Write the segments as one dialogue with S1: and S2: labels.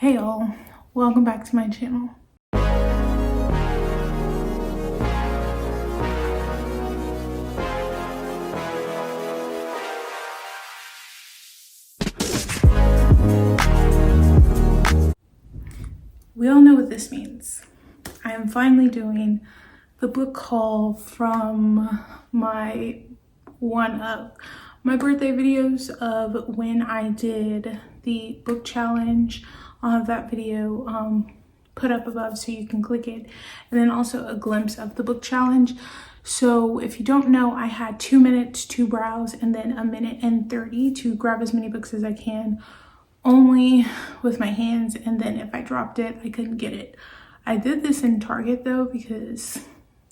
S1: Hey y'all, welcome back to my channel. We all know what this means. I am finally doing the book haul from one of my birthday videos of when I did the book challenge. I'll have that video put up above so you can click it, and then also a glimpse of the book challenge. So if you don't know, I had 2 minutes to browse and then 1 minute and 30 to grab as many books as I can, only with my hands, and then if I dropped it, I couldn't get it. I did this in Target though because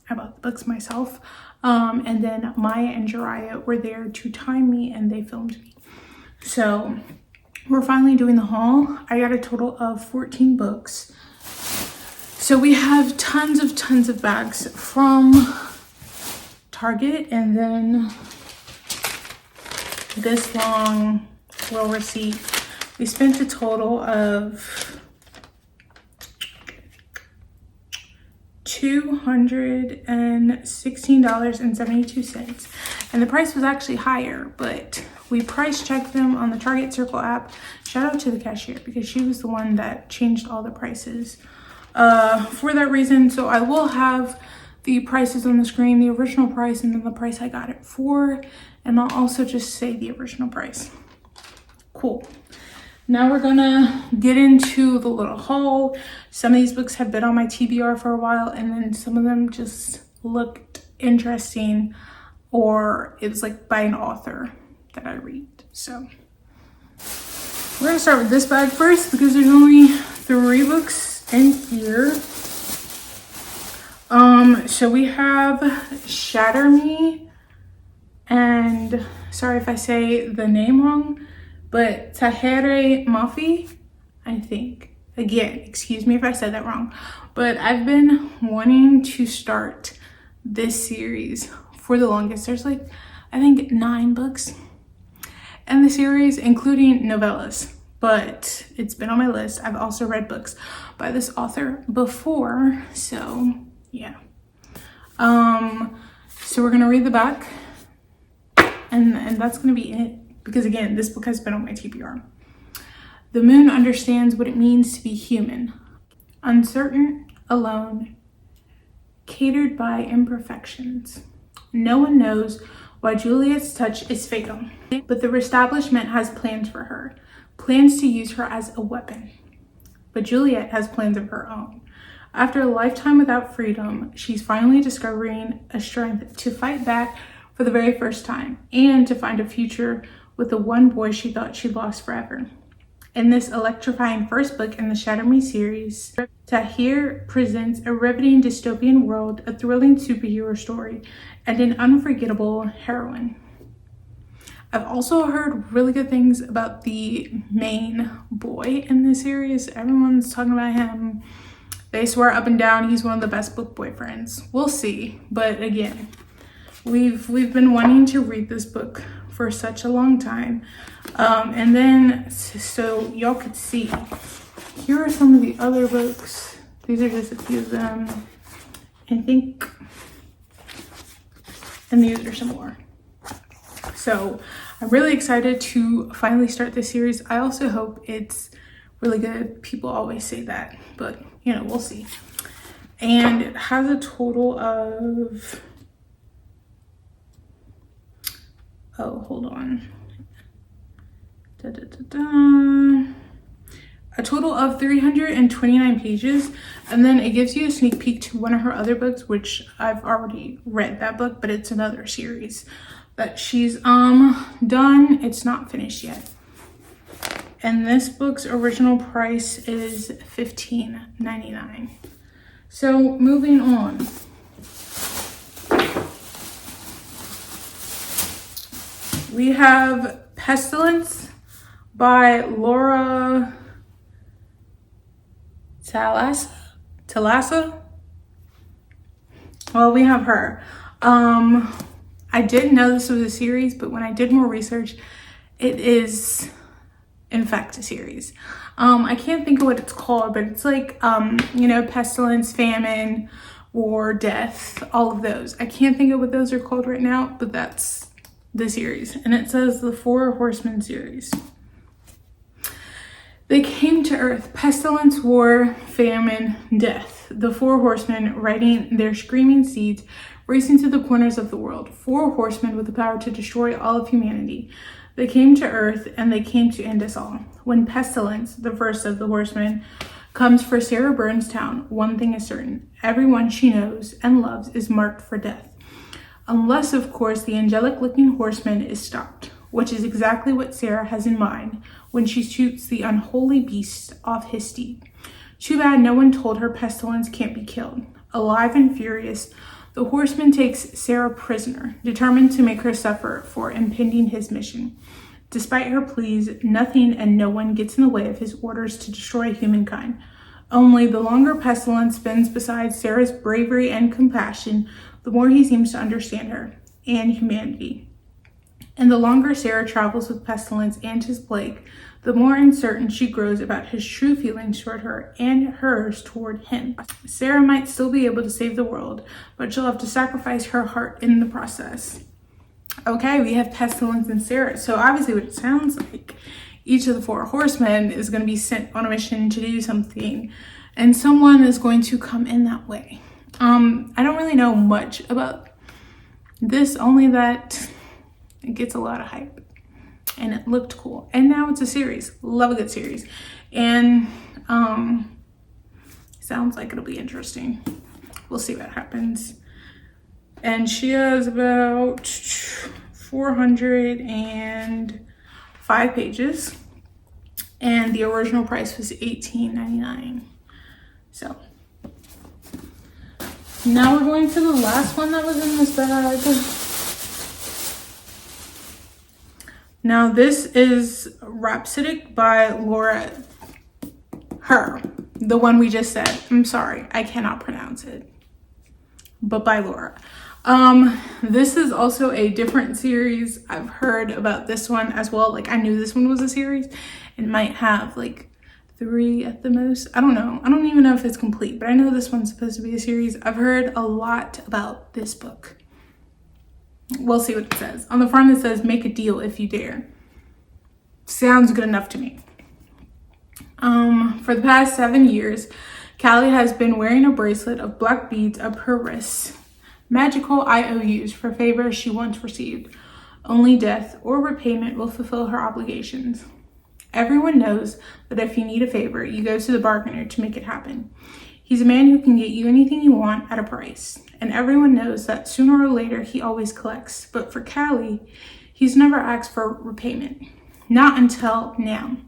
S1: I bought the books myself, and then Maya and Jiraiya were there to time me and they filmed me. So we're finally doing the haul. I got a total of 14 books. So we have tons of bags from Target, and then this long little receipt. We spent a total of $216.72, and the price was actually higher, but we price checked them on the Target Circle app. Shout out to the cashier because she was the one that changed all the prices for that reason. So I will have the prices on the screen, the original price and then the price I got it for, and I'll also just say the original price. Cool. Now we're gonna get into the little haul. Some of these books have been on my TBR for a while, and then some of them just looked interesting, or it's like by an author that I read. So we're gonna start with this bag first because there's only 3 books in here. So we have Shatter Me, and sorry if I say the name wrong, but Tahereh Mafi, I think. Again, excuse me if I said that wrong, but I've been wanting to start this series for the longest. There's like, I think 9 books in the series, including novellas, but it's been on my list. I've also read books by this author before, so yeah. So we're gonna read the back, and that's gonna be it. Because again, this book has been on my TBR. The moon understands what it means to be human. Uncertain, alone, catered by imperfections. No one knows why Juliet's touch is fatal, but the establishment has plans for her. Plans to use her as a weapon. But Juliet has plans of her own. After a lifetime without freedom, she's finally discovering a strength to fight back for the very first time and to find a future with the one boy she thought she lost forever. In this electrifying first book in the Shatter Me series, Tahereh presents a riveting dystopian world, a thrilling superhero story, and an unforgettable heroine. I've also heard really good things about the main boy in this series. Everyone's talking about him. They swear up and down he's one of the best book boyfriends. We'll see, but again, we've been wanting to read this book for such a long time, and then so y'all could see, here are some of the other books. These are just a few of them, I think, and these are some more. So I'm really excited to finally start this series. I also hope it's really good. People always say that, but you know, we'll see. And it has a total of, oh, hold on. A total of 329 pages. And then it gives you a sneak peek to one of her other books, which I've already read that book, but it's another series that she's done. It's not finished yet. And this book's original price is $15.99. So moving on. We have Pestilence by Laura Thalassa. Well, we have her. I didn't know this was a series, but when I did more research, it is infect series. I can't think of what it's called, but it's like, you know, pestilence, famine, war, death, all of those. I can't think of what those are called right now, but that's the series. And it says the 4 Horsemen series. They came to earth, pestilence, war, famine, death. The 4 horsemen, riding their screaming steeds, racing to the corners of the world. 4 horsemen with the power to destroy all of humanity. They came to earth, and they came to end us all. When Pestilence, the first of the horsemen, comes for Sarah Burns' town, one thing is certain. Everyone she knows and loves is marked for death. Unless, of course, the angelic-looking horseman is stopped, which is exactly what Sarah has in mind when she shoots the unholy beast off his steed. Too bad no one told her Pestilence can't be killed. Alive and furious, the horseman takes Sarah prisoner, determined to make her suffer for impeding his mission. Despite her pleas, nothing and no one gets in the way of his orders to destroy humankind. Only the longer Pestilence spends beside Sarah's bravery and compassion, the more he seems to understand her and humanity. And the longer Sarah travels with Pestilence and his plague, the more uncertain she grows about his true feelings toward her and hers toward him. Sarah might still be able to save the world, but she'll have to sacrifice her heart in the process. Okay, we have Pestilence and Sarah. So obviously what it sounds like, each of the 4 horsemen is going to be sent on a mission to do something, and someone is going to come in that way. I don't really know much about this, only that it gets a lot of hype. And it looked cool. And now it's a series. Love a good series. And sounds like it'll be interesting. We'll see what happens. And she has about 405 pages. And the original price was $18.99. So now we're going to the last one that was in this bag. Now this is Rhapsodic by Laura Heir, the one we just said. I'm sorry, I cannot pronounce it, but by Laura. This is also a different series. I've heard about this one as well. Like, I knew this one was a series. It might have like 3 at the most. I don't know. I don't even know if it's complete, but I know this one's supposed to be a series. I've heard a lot about this book. We'll see what it says. On the front it says, make a deal if you dare. Sounds good enough to me. For the past 7 years, Callie has been wearing a bracelet of black beads up her wrists. Magical IOUs for favors she once received. Only death or repayment will fulfill her obligations. Everyone knows that if you need a favor, you go to the bargainer to make it happen. He's a man who can get you anything you want at a price. And everyone knows that sooner or later he always collects. But for Callie, he's never asked for repayment. Not until now.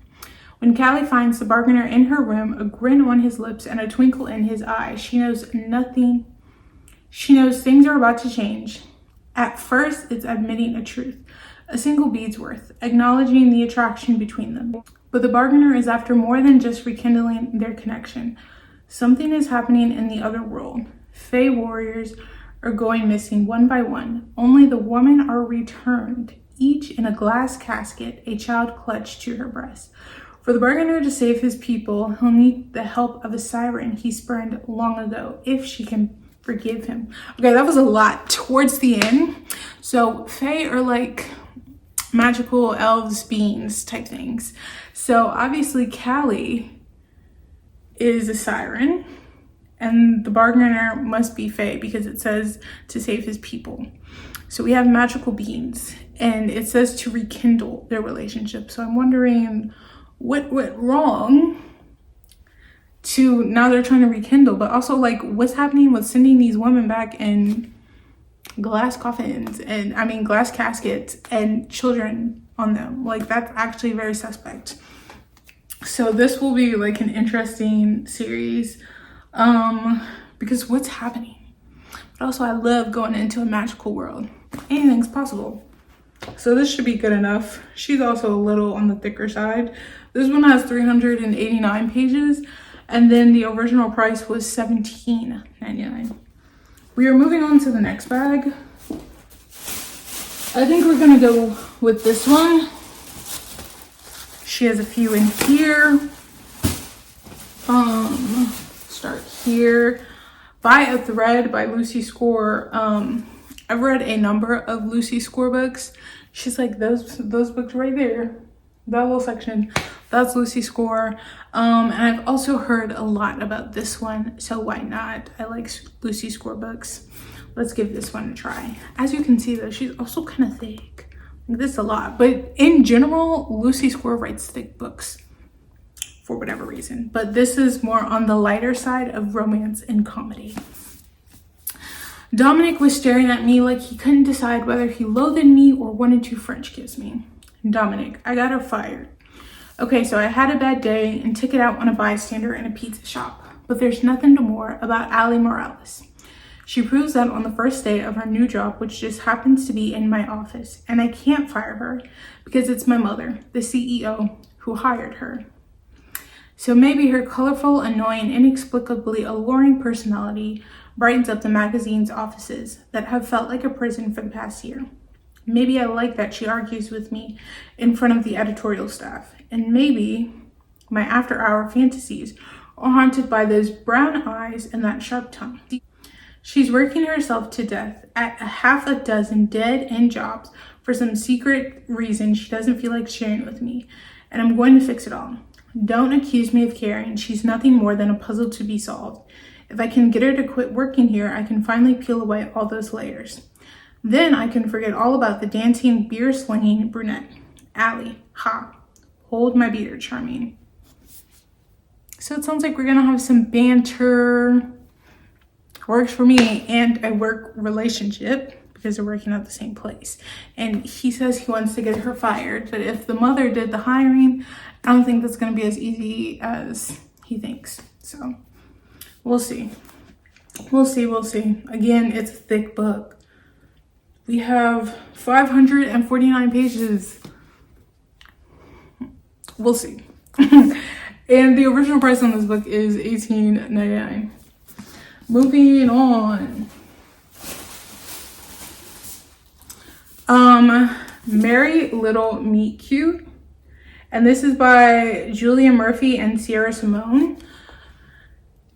S1: When Callie finds the bargainer in her room, a grin on his lips and a twinkle in his eye, she knows things are about to change. At first, it's admitting a truth. A single bead's worth, acknowledging the attraction between them. But the bargainer is after more than just rekindling their connection. Something is happening in the other world. Fae warriors are going missing one by one. Only the women are returned, each in a glass casket, a child clutched to her breast. For the bargainer to save his people, he'll need the help of a siren he spurned long ago, if she can forgive him. Okay, that was a lot towards the end. So Fae are like magical elves, beings type things. So obviously Callie is a siren. And the bargainer must be Fae because it says to save his people. So we have magical beings and it says to rekindle their relationship. So I'm wondering what went wrong to now they're trying to rekindle, but also like what's happening with sending these women back in glass coffins and glass caskets and children on them. Like, that's actually very suspect. So this will be like an interesting series. Because what's happening? But also I love going into a magical world. Anything's possible. So this should be good enough. She's also a little on the thicker side. This one has 389 pages. And then the original price was $17.99. We are moving on to the next bag. I think we're gonna go with this one. She has a few in here. Start here. By a Thread by Lucy Score. I've read a number of Lucy Score books. She's like, those books right there, that little section, that's Lucy Score. And I've also heard a lot about this one, so why not? I like Lucy Score books. Let's give this one a try. As you can see though, she's also kind of thick. Like, this is a lot, but in general, Lucy Score writes thick books for whatever reason. But this is more on the lighter side of romance and comedy. Dominic was staring at me like he couldn't decide whether he loathed me or wanted to French kiss me. Dominic, I got her fired. Okay, so I had a bad day and took it out on a bystander in a pizza shop. But there's nothing to more about Ali Morales. She proves that on the first day of her new job, which just happens to be in my office. And I can't fire her because it's my mother, the CEO, who hired her. So maybe her colorful, annoying, inexplicably alluring personality brightens up the magazine's offices that have felt like a prison for the past year. Maybe I like that she argues with me in front of the editorial staff. And maybe my after-hour fantasies are haunted by those brown eyes and that sharp tongue. She's working herself to death at a half a dozen dead-end jobs for some secret reason she doesn't feel like sharing with me. And I'm going to fix it all. Don't accuse me of caring. She's nothing more than a puzzle to be solved. If I can get her to quit working here, I can finally peel away all those layers. Then I can forget all about the dancing, beer-slinging brunette. Allie, ha. Hold my beer, charming. So it sounds like we're gonna have some banter. Works for me, and a work relationship because they're working at the same place. And he says he wants to get her fired, but if the mother did the hiring, I don't think that's gonna be as easy as he thinks. So we'll see. We'll see. Again, it's a thick book. We have 549 pages. We'll see. And the original price on this book is $18.99. Moving on. Merry Little Meet Cute. And this is by Julia Murphy and Sierra Simone.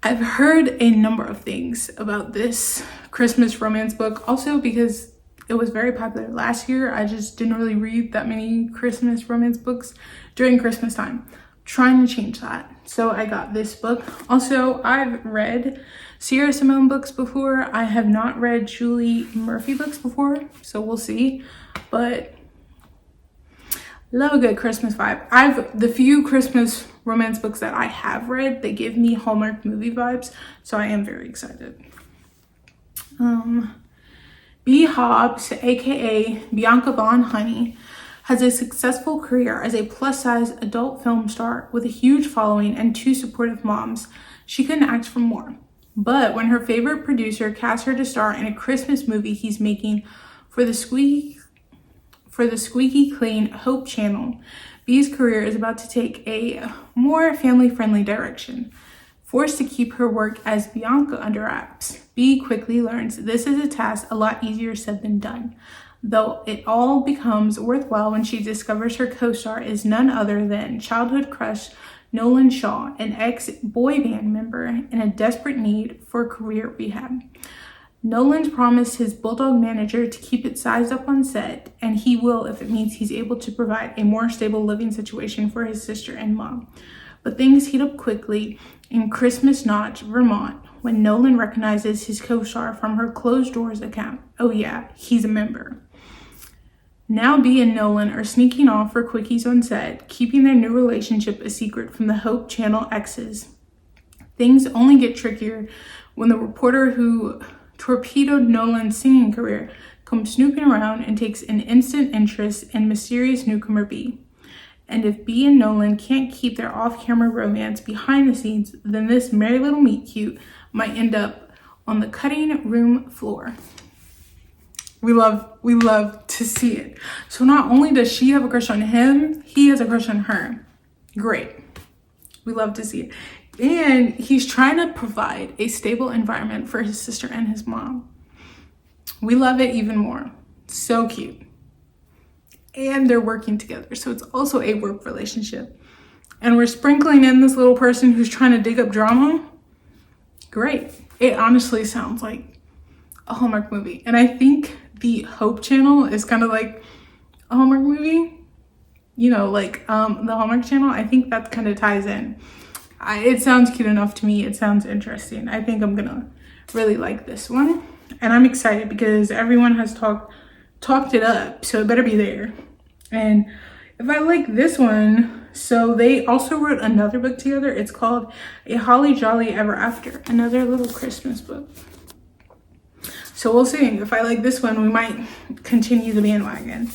S1: I've heard a number of things about this Christmas romance book. Also because it was very popular last year. I just didn't really read that many Christmas romance books during Christmas time. Trying to change that. So I got this book. Also, I've read Sierra Simone books before. I have not read Julie Murphy books before, so we'll see. But love a good Christmas vibe. The few Christmas romance books that I have read, they give me Hallmark movie vibes, so I am very excited. B. Hobbs, aka Bianca Von Honey, has a successful career as a plus-size adult film star with a huge following and 2 supportive moms. She couldn't ask for more. But when her favorite producer cast her to star in a Christmas movie he's making for the squeaky clean Hope Channel, B's career is about to take a more family-friendly direction. Forced to keep her work as Bianca under wraps, B quickly learns this is a task a lot easier said than done. Though it all becomes worthwhile when she discovers her co-star is none other than childhood crush Nolan Shaw, an ex-boy band member in a desperate need for career rehab. Nolan's promised his bulldog manager to keep it sized up on set, and he will if it means he's able to provide a more stable living situation for his sister and mom. But things heat up quickly in Christmas Notch, Vermont, when Nolan recognizes his co-star from her closed doors account. Oh yeah, he's a member. Now B and Nolan are sneaking off for quickies on set, keeping their new relationship a secret from the Hope Channel exes. Things only get trickier when the reporter who torpedoed Nolan's singing career comes snooping around and takes an instant interest in mysterious newcomer B. And if B and Nolan can't keep their off-camera romance behind the scenes, then this merry little meet cute might end up on the cutting room floor. We love to see it. So not only does she have a crush on him, he has a crush on her. Great. We love to see it. And he's trying to provide a stable environment for his sister and his mom. We love it even more. So cute. and they're working together. So it's also a work relationship. And we're sprinkling in this little person who's trying to dig up drama. Great. It honestly sounds like a Hallmark movie. And I think the Hope channel is kind of like a Hallmark movie. You know, like the Hallmark channel. I think that kind of ties in. It sounds cute enough to me. It sounds interesting. I think I'm gonna really like this one. And I'm excited because everyone has talked it up. So it better be there. And if I like this one, so they also wrote another book together. It's called A Holly Jolly Ever After. Another little Christmas book. So we'll see. If I like this one, we might continue the bandwagon.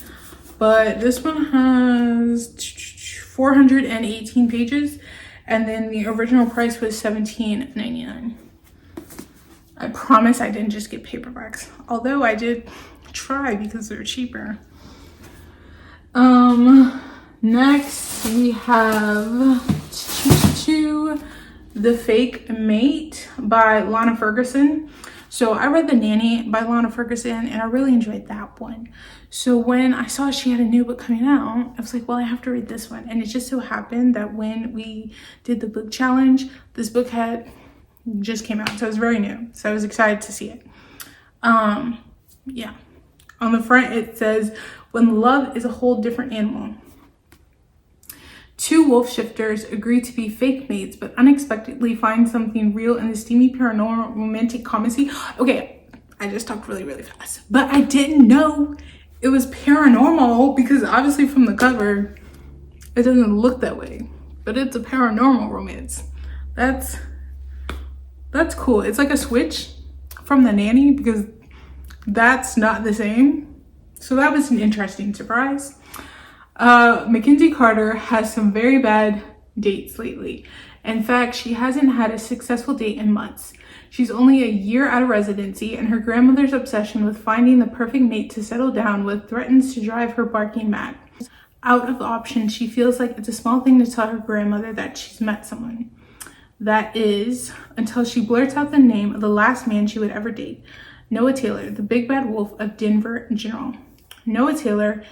S1: But this one has 418 pages. And then the original price was $17.99. I promise I didn't just get paperbacks. Although I did try because they're cheaper. Next we have The Fake Mate by Lana Ferguson. So I read The Nanny by Lana Ferguson and I really enjoyed that one. So when I saw she had a new book coming out, I was like, well, I have to read this one. And it just so happened that when we did the book challenge, this book had just came out. So it was very new. So I was excited to see it. Yeah. On the front, it says, when love is a whole different animal. Two wolf shifters agree to be fake mates, but unexpectedly find something real in the steamy paranormal romantic comedy. Okay, I just talked really, really fast. But I didn't know it was paranormal because obviously from the cover, it doesn't look that way. But it's a paranormal romance. That's cool. It's like a switch from The Nanny because that's not the same. So that was an interesting surprise. Mackenzie Carter has some very bad dates lately. In fact, she hasn't had a successful date in months. She's only a year out of residency, and her grandmother's obsession with finding the perfect mate to settle down with threatens to drive her barking mad. Out of options, she feels like it's a small thing to tell her grandmother that she's met someone. That is, until she blurts out the name of the last man she would ever date. Noah Taylor, the big bad wolf of Denver General. Noah Taylor,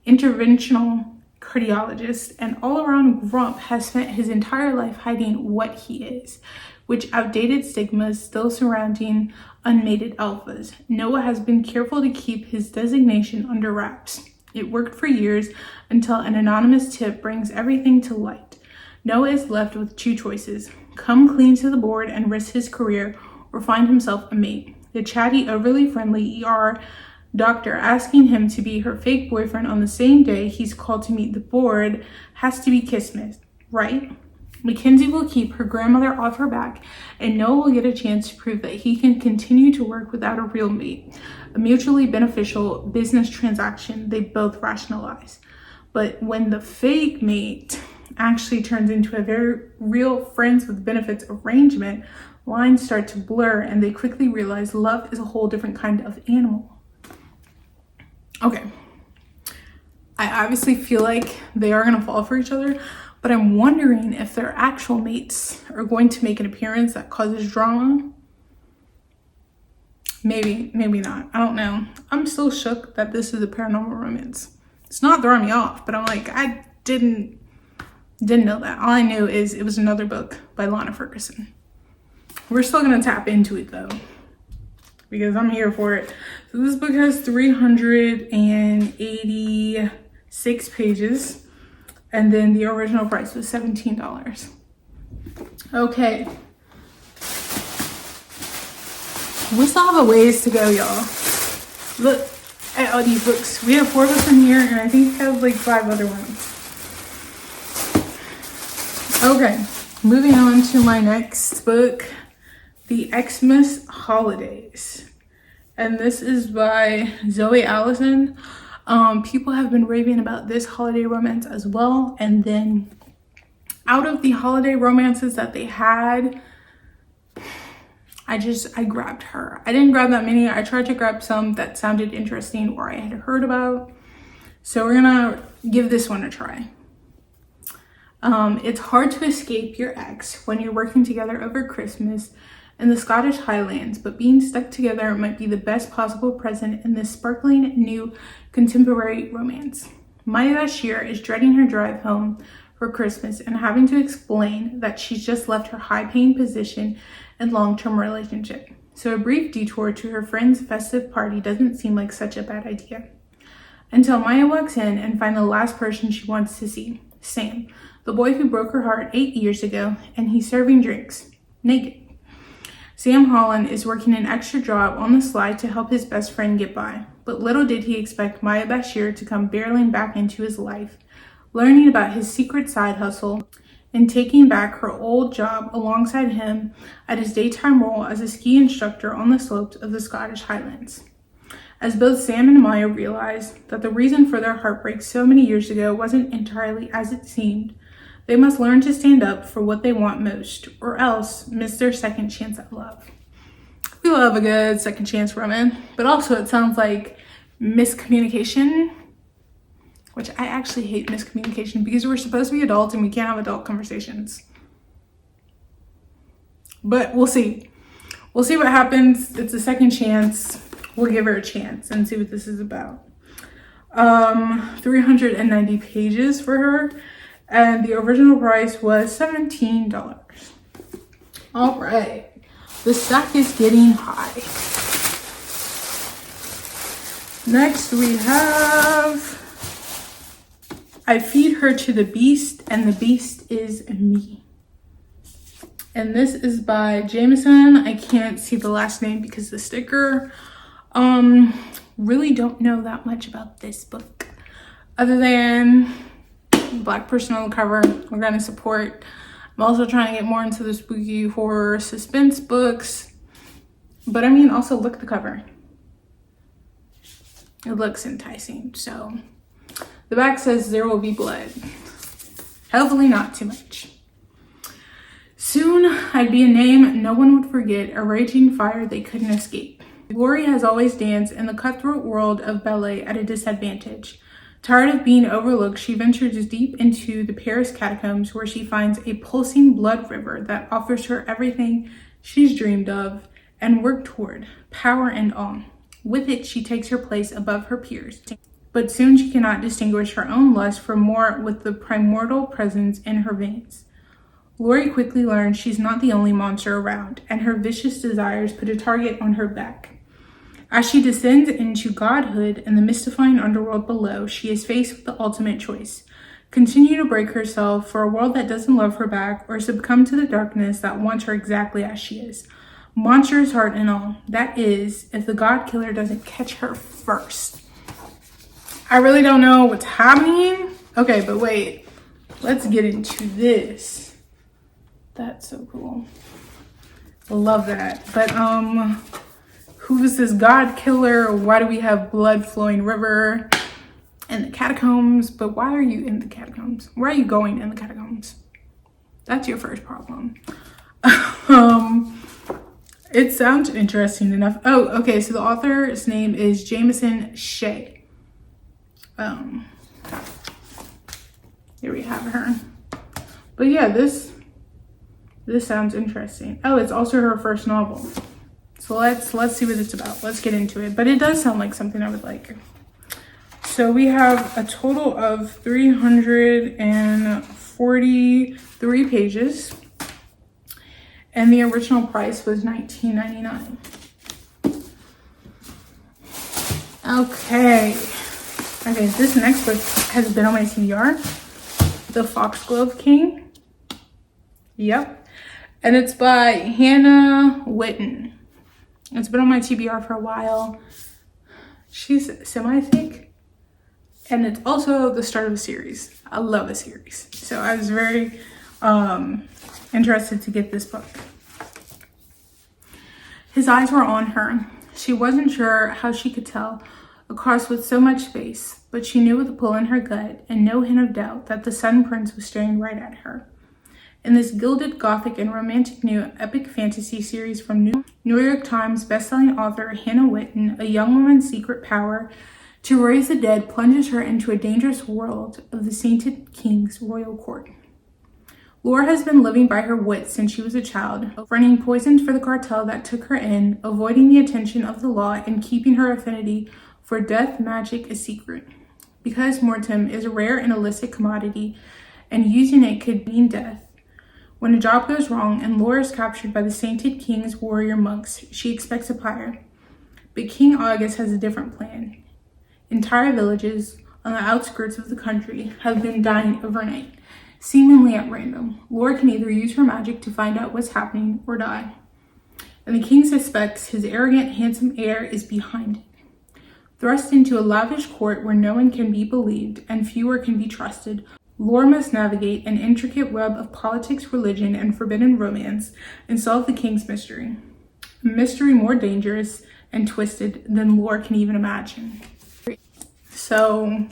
S1: interventional cardiologist and all-around grump, has spent his entire life hiding what he is, which outdated stigmas still surrounding unmated alphas. Noah has been careful to keep his designation under wraps. It worked for years until an anonymous tip brings everything to light. Noah is left with two choices: come clean to the board and risk his career, or find himself a mate. The chatty, overly friendly ER doctor asking him to be her fake boyfriend on the same day he's called to meet the board has to be Kismet, right? Mackenzie will keep her grandmother off her back, and Noah will get a chance to prove that he can continue to work without a real mate. A mutually beneficial business transaction they both rationalize. But when the fake mate actually turns into a very real friends with benefits arrangement, lines start to blur and they quickly realize love is a whole different kind of animal. Okay, I obviously feel like they are gonna fall for each other, but I'm wondering if their actual mates are going to make an appearance that causes drama. Maybe, maybe not. I don't know. I'm still shook that this is a paranormal romance. It's not throwing me off, but I'm like, I didn't know that. All I knew is it was another book by Lana Ferguson. We're still gonna tap into it though, because I'm here for it. So this book has 386 pages, and then the original price was $17. Okay. We still have a ways to go, y'all. Look at all these books. We have 4 books in here, and I think we have like 5 other ones. Okay, moving on to my next book, The Xmas Holidays. And this is by Zoe Allison. People have been raving about this holiday romance as well. And then out of the holiday romances that they had, I grabbed her. I didn't grab that many. I tried to grab some that sounded interesting or I had heard about. So we're gonna give this one a try. It's hard to escape your ex when you're working together over Christmas in the Scottish Highlands, but being stuck together might be the best possible present in this sparkling new contemporary romance. Maya Bashir is dreading her drive home for Christmas and having to explain that she's just left her high-paying position and long-term relationship. So a brief detour to her friend's festive party doesn't seem like such a bad idea. Until Maya walks in and finds the last person she wants to see, Sam, the boy who broke her heart 8 years ago, and he's serving drinks, naked. Sam Holland is working an extra job on the slide to help his best friend get by, but little did he expect Maya Bashir to come barreling back into his life, learning about his secret side hustle and taking back her old job alongside him at his daytime role as a ski instructor on the slopes of the Scottish Highlands. As both Sam and Maya realize that the reason for their heartbreak so many years ago wasn't entirely as it seemed, they must learn to stand up for what they want most, or else miss their second chance at love. We love a good second chance romance, but also it sounds like miscommunication, which I actually hate miscommunication because we're supposed to be adults and we can't have adult conversations. But we'll see. We'll see what happens. It's a second chance. We'll give her a chance and see what this is about. 390 pages for her. And the original price was $17. All right. The stack is getting high. Next we have I Feed Her to the Beast, and the Beast is me. And this is by Jamison. I can't see the last name because of the sticker. Really don't know that much about this book. Other than Black person on the cover, we're gonna support. I'm also trying to get more into the spooky horror suspense books. But I mean, also look at the cover. It looks enticing. So the back says there will be blood. Hopefully not too much. Soon I'd be a name no one would forget, a raging fire they couldn't escape. Glory has always danced in the cutthroat world of ballet at a disadvantage. Tired of being overlooked, she ventures deep into the Paris catacombs where she finds a pulsing blood river that offers her everything she's dreamed of and worked toward, power and awe. With it, she takes her place above her peers. But soon she cannot distinguish her own lust from more with the primordial presence in her veins. Glory quickly learns she's not the only monster around, and her vicious desires put a target on her back. As she descends into godhood and the mystifying underworld below, she is faced with the ultimate choice. Continue to break herself for a world that doesn't love her back, or succumb to the darkness that wants her exactly as she is. Monstrous heart and all. That is, if the god killer doesn't catch her first. I really don't know what's happening. Okay, but wait. Let's get into this. That's so cool. Love that. But, who is this god killer? Why do we have blood flowing river and the catacombs? But why are you in the catacombs? Where are you going in the catacombs? That's your first problem. It sounds interesting enough. Oh, okay. So the author's name is Jamison Shea. Here we have her. But yeah, this sounds interesting. Oh, it's also her first novel. So let's see what it's about. Let's get into it. But it does sound like something I would like. So we have a total of 343 pages. And the original price was $19.99. Okay, this next book has been on my TBR. The Foxglove King. Yep. And it's by Hannah Whitten. It's been on my TBR for a while. She's semi-thick. And it's also the start of a series. I love a series. So I was very interested to get this book. His eyes were on her. She wasn't sure how she could tell across with so much space, but she knew with a pull in her gut and no hint of doubt that the Sun Prince was staring right at her. In this gilded, gothic, and romantic new epic fantasy series from New York Times bestselling author Hannah Whitten, a young woman's secret power to raise the dead plunges her into a dangerous world of the sainted king's royal court. Laura has been living by her wits since she was a child, running poisons for the cartel that took her in, avoiding the attention of the law, and keeping her affinity for death magic a secret. because mortem is a rare and illicit commodity, and using it could mean death. When a job goes wrong and Laura is captured by the Sainted King's warrior monks, she expects a pyre. But King August has a different plan. Entire villages on the outskirts of the country have been dying overnight, seemingly at random. Laura can either use her magic to find out what's happening or die. And the king suspects his arrogant, handsome heir is behind it. Thrust into a lavish court where no one can be believed and fewer can be trusted, Laura must navigate an intricate web of politics, religion, and forbidden romance and solve the king's mystery. A mystery more dangerous and twisted than Laura can even imagine. So,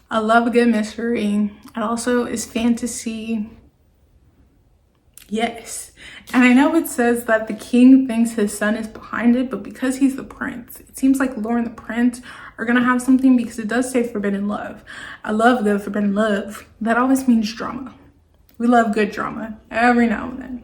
S1: I love a good mystery. It also is fantasy. Yes. And I know it says that the king thinks his son is behind it, but because he's the prince, it seems like Laura and the prince are gonna have something, because it does say forbidden love. I love good forbidden love. That always means drama. We love good drama every now and then.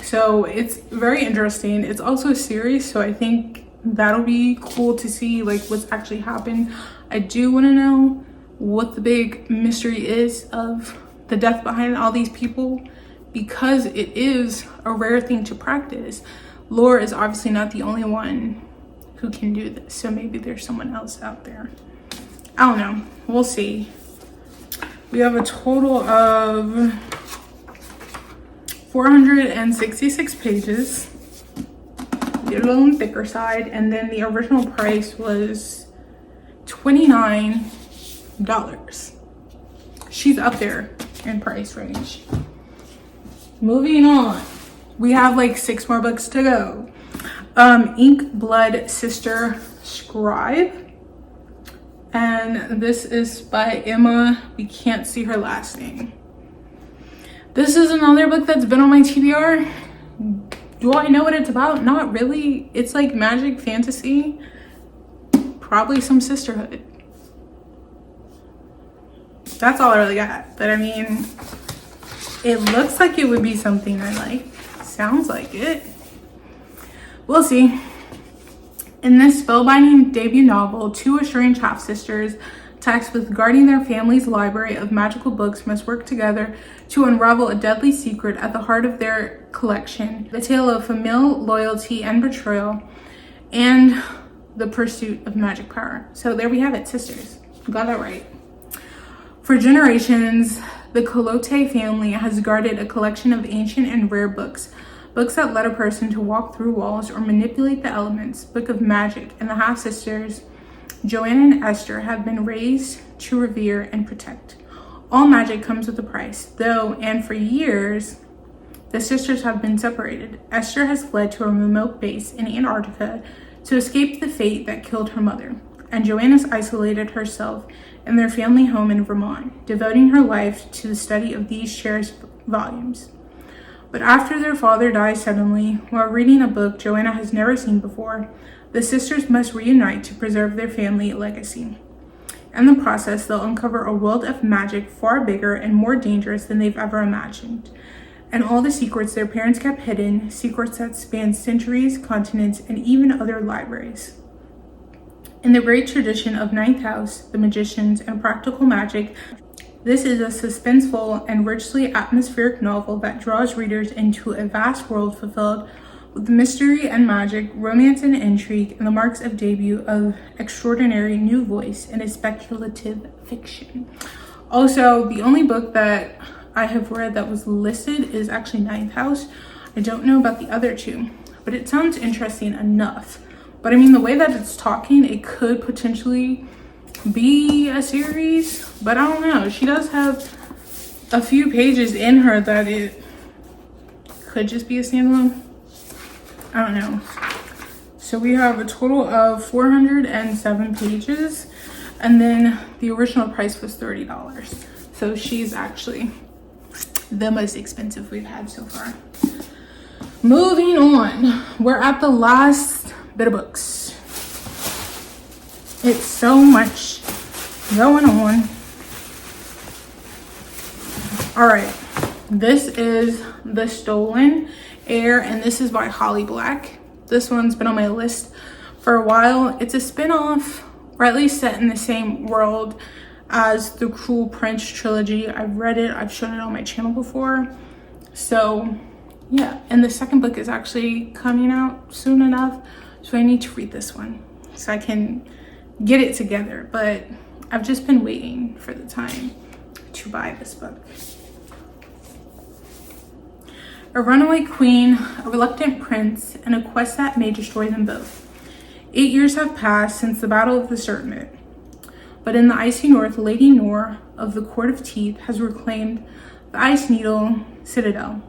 S1: So it's very interesting. It's also a series, so I think that'll be cool to see like what's actually happened. I do want to know what the big mystery is of the death behind all these people, because it is a rare thing to practice. Laura is obviously not the only one who can do this, so maybe there's someone else out there. I don't know. We'll see. We have a total of 466 pages. Get a little on the thicker side, and then the original price was $29. She's up there in price range. Moving on, we have like 6 more books to go. Ink Blood Sister Scribe, and this is by Emma. We can't see her last name. This is another book that's been on my TBR. Do I know what it's about? Not really. It's like magic fantasy, probably some sisterhood. That's all I really got. But I mean, it looks like it would be something I like. Sounds like it. We'll see. In this spellbinding debut novel, 2 estranged half-sisters tasked with guarding their family's library of magical books must work together to unravel a deadly secret at the heart of their collection. The tale of familial loyalty and betrayal, and the pursuit of magic power. So there we have it, sisters. Got that right. For generations, the Colote family has guarded a collection of ancient and rare books. Books that led a person to walk through walls or manipulate the elements. Book of Magic, and the half-sisters, Joanna and Esther, have been raised to revere and protect. All magic comes with a price, though, and for years, the sisters have been separated. Esther has fled to a remote base in Antarctica to escape the fate that killed her mother, and Joanna's isolated herself in their family home in Vermont, devoting her life to the study of these cherished volumes. But after their father dies suddenly, while reading a book Joanna has never seen before, the sisters must reunite to preserve their family legacy. In the process, they'll uncover a world of magic far bigger and more dangerous than they've ever imagined. And all the secrets their parents kept hidden, secrets that span centuries, continents, and even other libraries. In the great tradition of Ninth House, the magicians, and practical magic, this is a suspenseful and richly atmospheric novel that draws readers into a vast world filled with mystery and magic, romance and intrigue, and the marks of debut of extraordinary new voice in a speculative fiction. Also, the only book that I have read that was listed is actually Ninth House. I don't know about the other 2, but it sounds interesting enough. But I mean, the way that it's talking, it could potentially be a series, but I don't know. She does have a few pages in her that it could just be a standalone. I don't know. So we have a total of 407 pages, and then the original price was $30. So she's actually the most expensive we've had so far. Moving on, we're at the last bit of books. It's so much going on. All right, this is The Stolen Heir, and this is by Holly Black. This one's been on my list for a while. It's a spin-off, or at least set in the same world as the Cruel Prince trilogy. I've read it, I've shown it on my channel before. So yeah, and the second book is actually coming out soon enough, so I need to read this one so I can get it together. But I've just been waiting for the time to buy this book. A runaway queen, a reluctant prince, and a quest that may destroy them both. 8 years have passed since the Battle of the Serpent, but in the icy north, Lady Nor of the Court of Teeth has reclaimed the Ice Needle Citadel.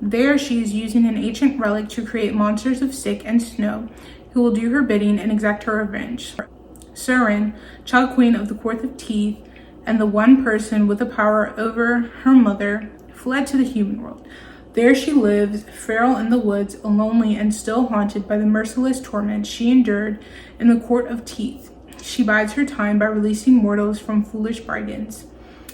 S1: There she is using an ancient relic to create monsters of stick and snow who will do her bidding and exact her revenge. Surin, child queen of the Court of Teeth, and the one person with the power over her mother, fled to the human world. There she lives, feral in the woods, lonely and still haunted by the merciless torment she endured in the Court of Teeth. She bides her time by releasing mortals from foolish bargains.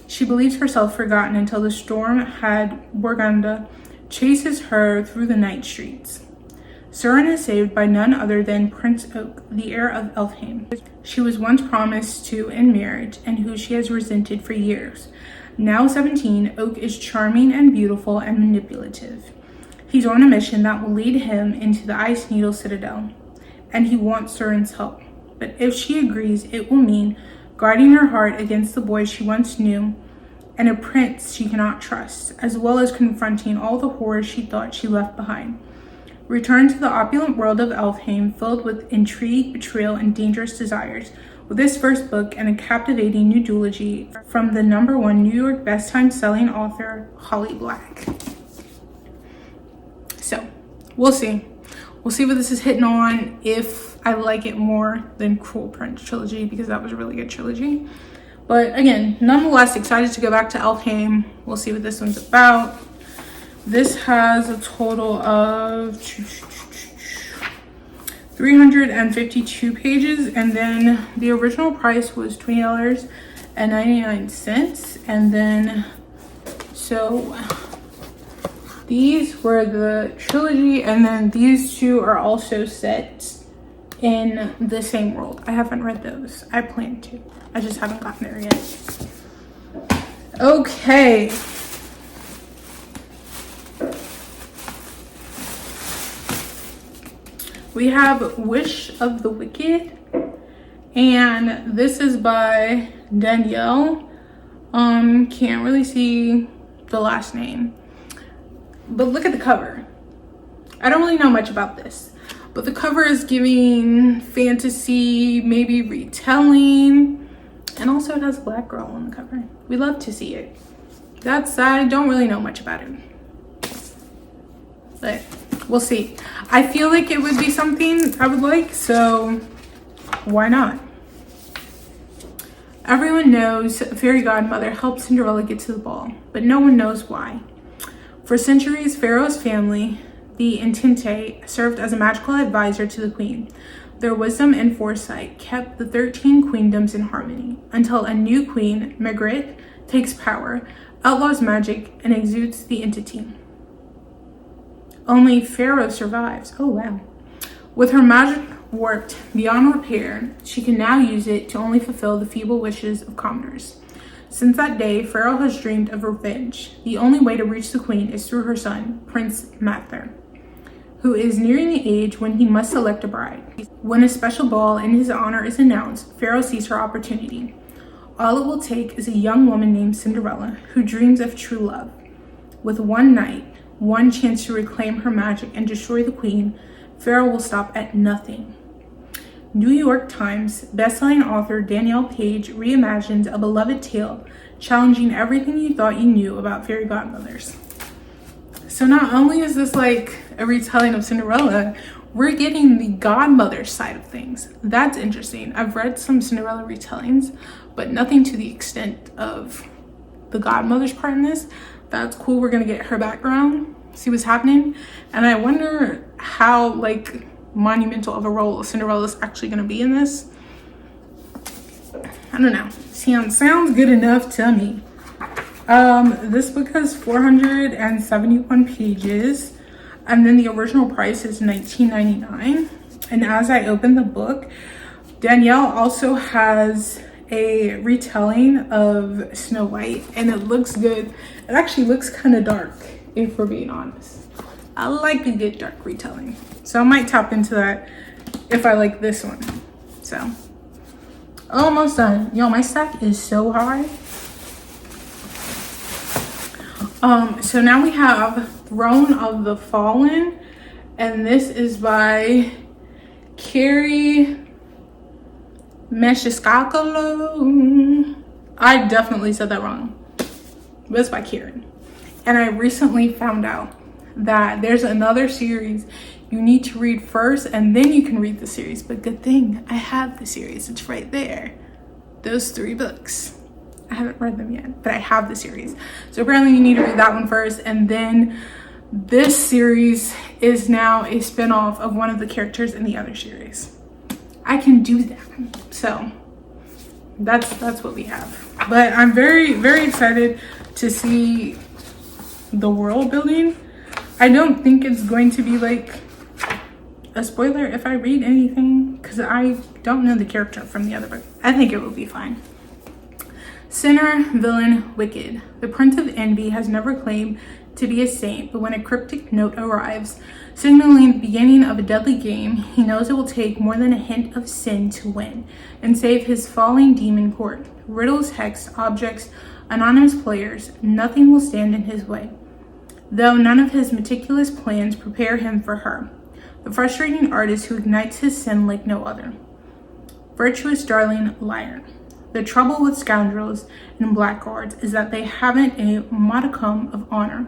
S1: She believes herself forgotten until the storm-had Borganda chases her through the night streets. Surin is saved by none other than Prince Oak, the heir of Elfheim. She was once promised to in marriage and who she has resented for years. Now 17, Oak is charming and beautiful and manipulative. He's on a mission that will lead him into the Ice Needle Citadel, and he wants Surin's help. But if she agrees, it will mean guarding her heart against the boy she once knew and a prince she cannot trust, as well as confronting all the horrors she thought she left behind. Return to the opulent world of Elfheim, filled with intrigue, betrayal, and dangerous desires, with this first book and a captivating new duology from the #1 New York best-selling author, Holly Black. So, we'll see. We'll see what this is hitting on, if I like it more than Cruel Prince trilogy, because that was a really good trilogy. But again, nonetheless, excited to go back to Elfheim. We'll see what this one's about. This has a total of 352 pages, and then the original price was $20.99, and then so these were the trilogy, and then these two are also set in the same world. I haven't read those. I plan to. I just haven't gotten there yet. Okay. We have Wish of the Wicked, and this is by Danielle. Can't really see the last name, but look at the cover. I don't really know much about this, but the cover is giving fantasy, maybe retelling, and also it has a black girl on the cover. We love to see it. I don't really know much about it, but we'll see. I feel like it would be something I would like, so why not? Everyone knows a fairy godmother helped Cinderella get to the ball, but no one knows why. For centuries, Pharaoh's family, the Intente, served as a magical advisor to the queen. Their wisdom and foresight kept the 13 queendoms in harmony, until a new queen, Margaret, takes power, outlaws magic, and exudes the entity. Only Pharaoh survives. Oh wow. With her magic warped beyond repair, she can now use it to only fulfill the feeble wishes of commoners. Since that day, Pharaoh has dreamed of revenge. The only way to reach the queen is through her son, Prince Mather, who is nearing the age when he must select a bride. When a special ball in his honor is announced, Pharaoh sees her opportunity. All it will take is a young woman named Cinderella who dreams of true love. With one night, one chance to reclaim her magic and destroy the queen, Pharaoh will stop at nothing. New York Times bestselling author Danielle Paige reimagines a beloved tale, challenging everything you thought you knew about fairy godmothers. So not only is this like a retelling of Cinderella, we're getting the godmother side of things. That's interesting. I've read some Cinderella retellings, but nothing to the extent of the godmother's part in this. That's cool. We're gonna get her background, see what's happening, and I wonder how like monumental of a role Cinderella's actually gonna be in this. I don't know. Sounds good enough to me. This book has 471 pages, and then the original price is $19.99. And as I open the book, Danielle also has a retelling of Snow White, and it looks good. It actually looks kind of dark, if we're being honest. I like a good dark retelling, so I might tap into that if I like this one. So almost done. Yo, my stack is so high. So now we have Throne of the Fallen, and this is by Carrie Meshiskakalo. I definitely said that wrong, but it's by Karen. And I recently found out that there's another series you need to read first, and then you can read the series. But good thing I have the series. It's right there. Those 3 books. I haven't read them yet, but I have the series. So apparently you need to read that one first, and then this series is now a spin-off of one of the characters in the other series. I can do that. So that's what we have. But I'm very, very excited to see the world building. I don't think it's going to be like a spoiler if I read anything, because I don't know the character from the other book. I think it will be fine. Sinner, villain, wicked. The Prince of Envy has never claimed to be a saint, but when a cryptic note arrives, signaling the beginning of a deadly game, he knows it will take more than a hint of sin to win and save his falling demon court. Riddles, hex, objects, anonymous players, nothing will stand in his way, though none of his meticulous plans prepare him for her, the frustrating artist who ignites his sin like no other. Virtuous darling liar. The trouble with scoundrels and blackguards is that they haven't a modicum of honor,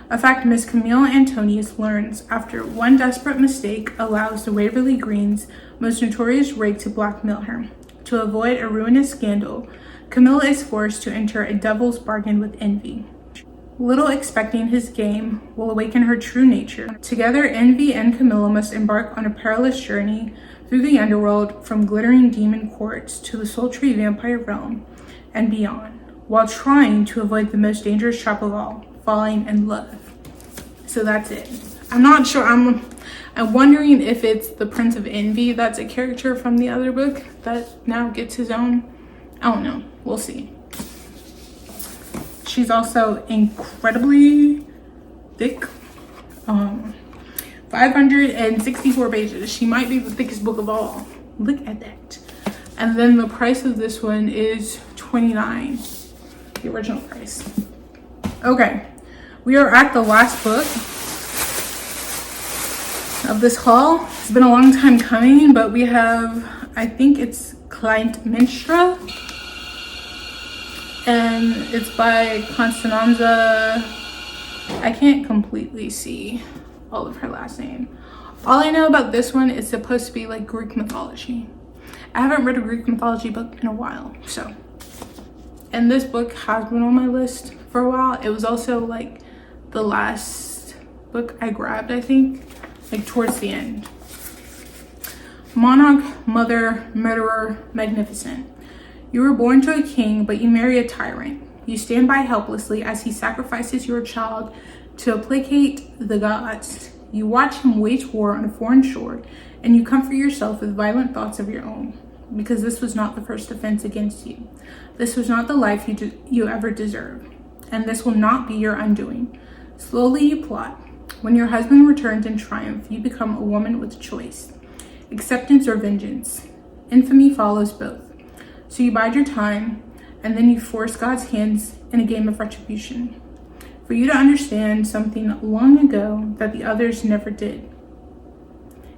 S1: a fact Miss Camille Antonius learns after one desperate mistake allows the Waverly Green's most notorious rake to blackmail her. To avoid a ruinous scandal, Camilla is forced to enter a devil's bargain with Envy. Little expecting his game will awaken her true nature. Together, Envy and Camilla must embark on a perilous journey through the underworld, from glittering demon courts to the sultry vampire realm and beyond, while trying to avoid the most dangerous trap of all, falling in love. So that's it. I'm not sure. I'm wondering if it's the Prince of Envy that's a character from the other book that now gets his own. I don't know. We'll see. She's also incredibly thick. 564 pages. She might be the thickest book of all. Look at that. And then the price of this one is $29, the original price. Okay, we are at the last book of this haul. It's been a long time coming, but we have, I think it's Client Minstra, and it's by Constanza. I can't completely see all of her last name. All I know about this one is supposed to be like Greek mythology. I haven't read a Greek mythology book in a while, so. And this book has been on my list for a while. It was also like the last book I grabbed, I think, like towards the end. Monarch, mother, murderer, magnificent. You were born to a king, but you marry a tyrant. You stand by helplessly as he sacrifices your child to placate the gods. You watch him wage war on a foreign shore, and you comfort yourself with violent thoughts of your own, because this was not the first offense against you. This was not the life you ever deserved, and this will not be your undoing. Slowly you plot. When your husband returns in triumph, you become a woman with choice, acceptance or vengeance. Infamy follows both. So you bide your time, and then you force God's hands in a game of retribution, for you to understand something long ago that the others never did.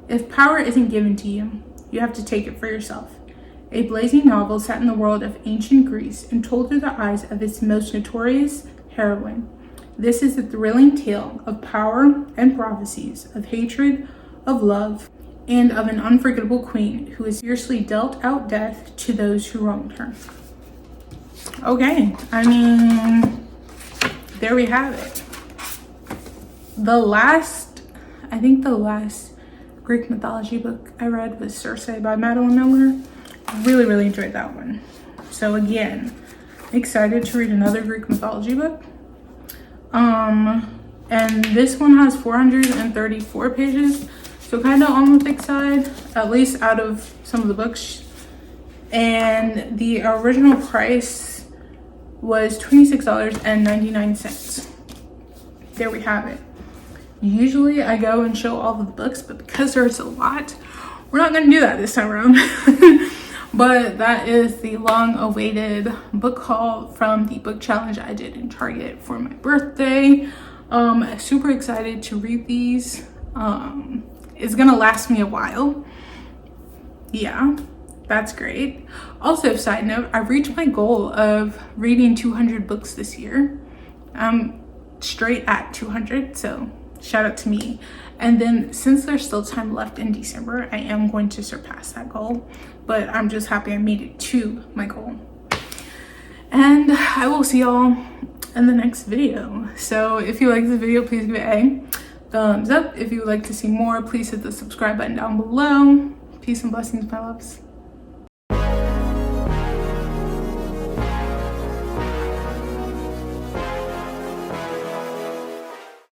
S1: If power isn't given to you, you have to take it for yourself. A blazing novel set in the world of ancient Greece and told through the eyes of its most notorious heroine. This is a thrilling tale of power and prophecies, of hatred, of love, and of an unforgettable queen who is fiercely dealt out death to those who wronged her. Okay, I mean, there we have it. I think the last Greek mythology book I read was Circe by Madeline Miller. Really, really enjoyed that one. So again, excited to read another Greek mythology book. And this one has 434 pages, so kind of on the thick side, at least out of some of the books and the original price was $26.99. There we have it. Usually I go and show all of the books, but because there's a lot, we're not going to do that this time around. But that is the long-awaited book haul from the book challenge I did in Target for my birthday. Super excited to read these. It's gonna last me a while. Yeah, that's great. Also, side note, I reached my goal of reading 200 books this year. I'm straight at 200, so shout out to me. And then since there's still time left in December, I am going to surpass that goal, but I'm just happy I made it to my goal. And I will see y'all in the next video. So if you like this video, please give it a thumbs up. If you would like to see more, please hit the subscribe button down below. Peace and blessings, my loves.